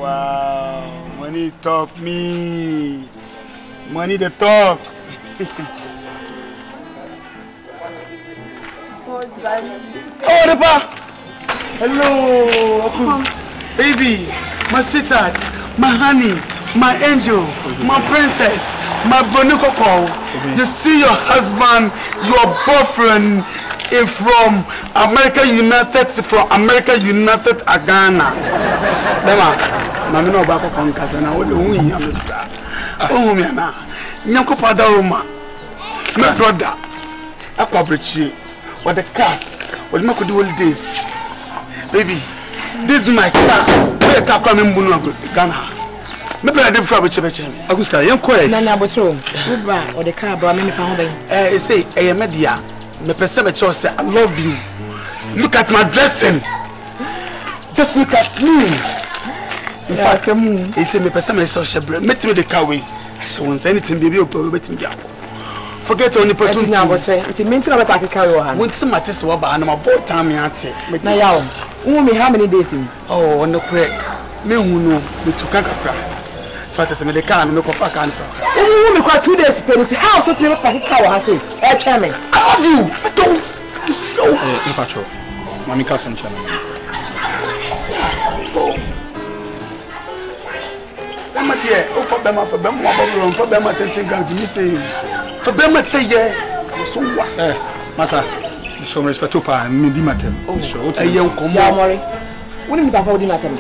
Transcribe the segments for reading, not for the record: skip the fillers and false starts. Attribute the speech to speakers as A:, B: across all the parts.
A: Wow, money talk me. Money the talk. Oh, Depa. Hello, baby, my sweetheart, my honey, my angel, my princess, my bonukoko. You see your husband, your boyfriend is from America United States, Ghana. Dema, mami no bako konkasa na wo de hu yi amsa. Oh me na. Nyanko pada Roma. My brother. Akwa brechi. What the cars? What make the holidays? Baby, this is my car. Where car come in Ghana? Maybe I did for beche me. Augusta, yen ko e.
B: Na na botro. Uba or the car bro me fa ho ben.
A: Say media. Me person me say I love you. Look at my dressing. Just look at me. In fact, he said me person me say shebre. Meet me the car way. So once anything baby o meet me there. Forget only opportunity.
B: Now but it means na be park car yo ha.
A: Won't see matter say what ba na my boy time me ate.
B: Na yawo. Me how many days in?
A: Oh, no correct. Me hu no me to kakra. So I say me the car no me ko fa car no.
B: Me kwa 2 days penalty. How so tell park car ha say? Chairman.
A: I love you. I don't. So
C: no patrol. Mami ka son channel.
A: Bema there. Oh for Bema for Bema 10 grams to me say. For Bema say yeah. So what?
C: Masa. So respect to pa me di matem.
A: Oh sure. Ayen komo.
B: Ya mori. Woni mi papa odi matem.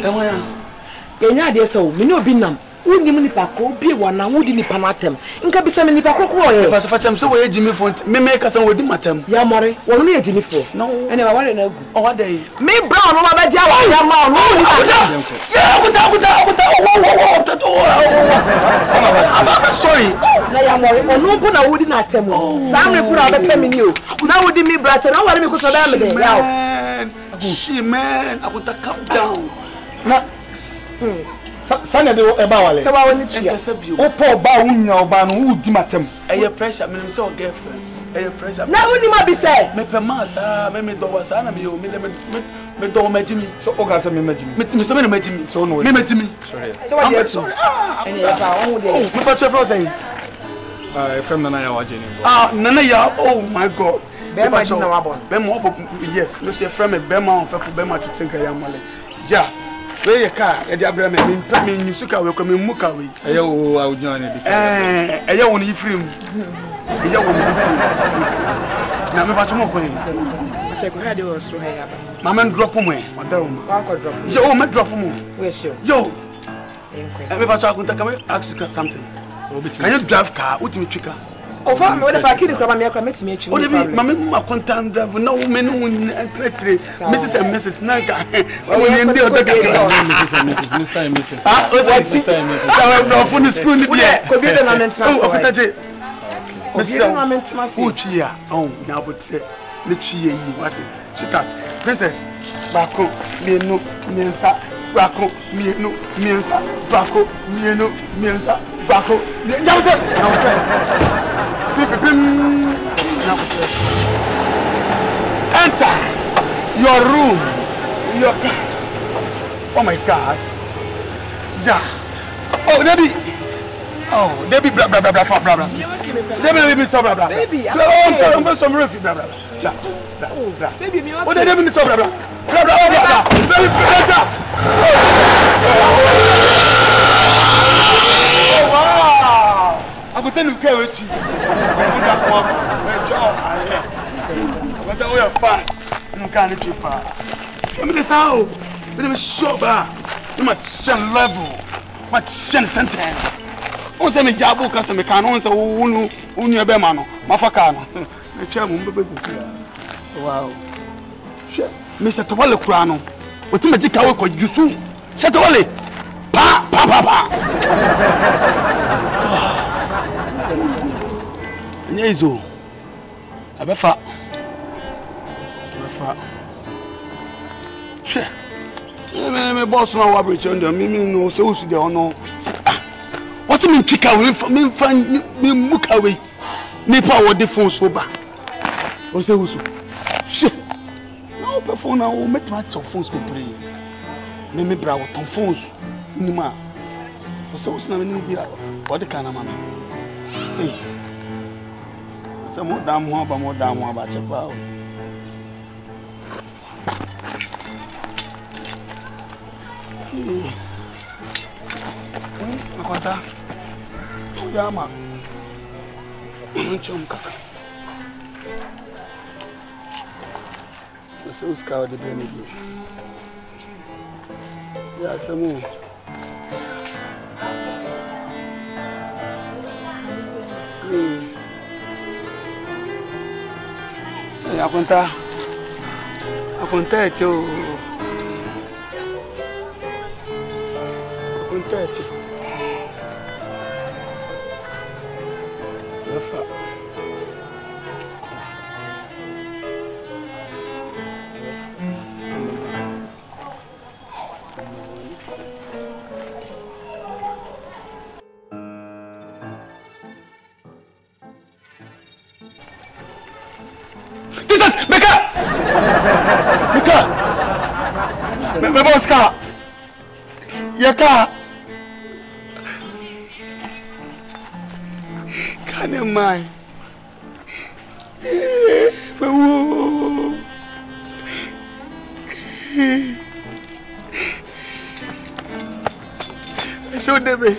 A: Nya
B: de so me no obi nam. Woni mu nipa ko bi wana wodi nipa matem. Nka bi se me nipa kokko o ye.
A: Ba so fa chem se wo ye jimi fo me ka se wo di matem.
B: Ya mori. Wono no ye jimi fo.
A: No.
B: Ene ba ware na agu.
A: O wa dey.
B: Me brown no ma ba ja wa ya ma no ni pa.
A: Yeah, sorry.
B: Na ya mori. Ono bu na wodi na atem. Sa me kura ba pe me ni o. Na wodi mi brate na ware me ko so ba me de. Ya.
A: She man, I want to calm down.
C: Na Sana de eba wale.
B: Se wa woni chia.
C: Opo ba wunya oba no wo di matem.
A: Eye pressure, me say o girlfriends. Eye pressure.
B: Na woni ma bi se.
A: Me pe ma sa, me do wa sa na me yo me do ma jimi.
C: So o ga se me majimi.
A: Me so me ma jimi.
C: So no.
A: Me ma jimi.
C: Sorry.
A: I'm sorry.
B: Ene ya ba won wo de.
A: Oh, me pa chefro say.
C: From Nana ya waje ni.
A: Nana ya, oh my god.
B: Bema di na wa bon.
A: Bema yes, me say friend me Bema on fefu Bema to think ya male. Yeah. Where your car? E dey abra me nyusuka we ko me muka we.
C: Eye o awujan ni bi.
A: Eye won yi free mu. Eye won yi free. Na me ba to mo ko yin.
B: Check where they was through here.
A: Mama drop mo e. Odaro mo.
B: Wa ko drop.
A: Yo, me drop mo.
B: We sure.
A: Yo. Me ba to akunta can I ask you something? Can you drive car? Ultimate trika.
B: Oh, for me, what if I kill the crab? Me make me
A: Oh, mama, my content drive. No, me no Mrs. and Mrs. Nanka. Oh, we need the other guy.
C: Mr. and Mrs.
A: Ah, what's that? I'm not from the school. Yeah,
B: could be the maintenance.
A: Oh, okay.
B: Mr.
A: Oh, chia. Oh, now but say, let's see what it. She start. Princess, Bako, me no, miensa, Bako, me no, miensa, Bako, me no, miensa, Bako. Enter your room, your car. Oh my God. Yeah. Oh, Debbie. Oh, Debbie, blah, blah, blah, blah, blah, blah. Debbie, blah, blah, blah.
B: Baby,
A: I'm sorry, I'm some refi, blah, blah, blah. Yeah. Blah.
B: Baby, me.
A: Oh, Debbie, blah, blah, blah. Blah, blah, blah, blah. Baby, enter. Oh, wow. I'm going to tell you. But we are fast. You can't keep fast. I mean, this how. I'm sure, but I'm at some level. What sentence? Who say me jabu because me can't answer unu bemano. Mafakano. Wow. Mr. Tawale Kurano. What you make our juice? Setawale. Pa. Nyezo. Abefa. Che. Me boss no wa bridge under me no so dey ono. What mean kick away me fan me muka away. Me pa wo the phone so ba. O say usu. Che. Na o pe phone na o met my phones be pray. Me bra wo ton phones. Nima. So what's not in the what the kind of man? Hey. Some more damn one about your power. Akota. Yama. Chum kaka. So scout the brain again. Yeah, some more. Aponta echo. Aponta echo. Rafa. Me busca. Y acá. Canemai. Eso debe.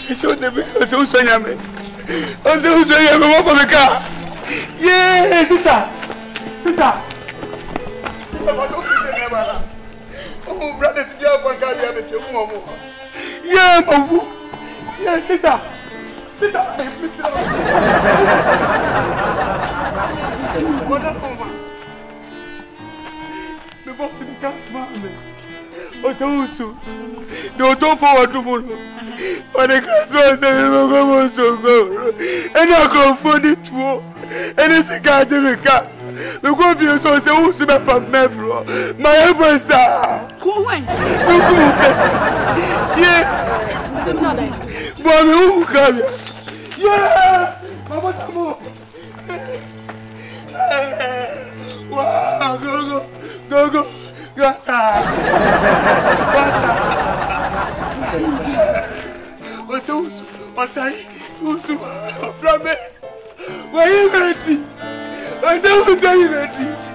A: Eso sueñame. Eso sueñame. Vamos por acá. Yeah, Tita. Oh, brothers, you have one guy here with your mom. Yeah, Mamu. Yeah, Tita. What a woman. The box in the cast, man. Oh, no, don't forward to Mono. When the cast was so go. And I go for the tour. And it's a guy to make up. The good so say who's my mevro. My elbows. Go away. Yeah. Mommy, who come here? Yeah. Mama, come on. Wow, go. What's Why are you ready? I don't know.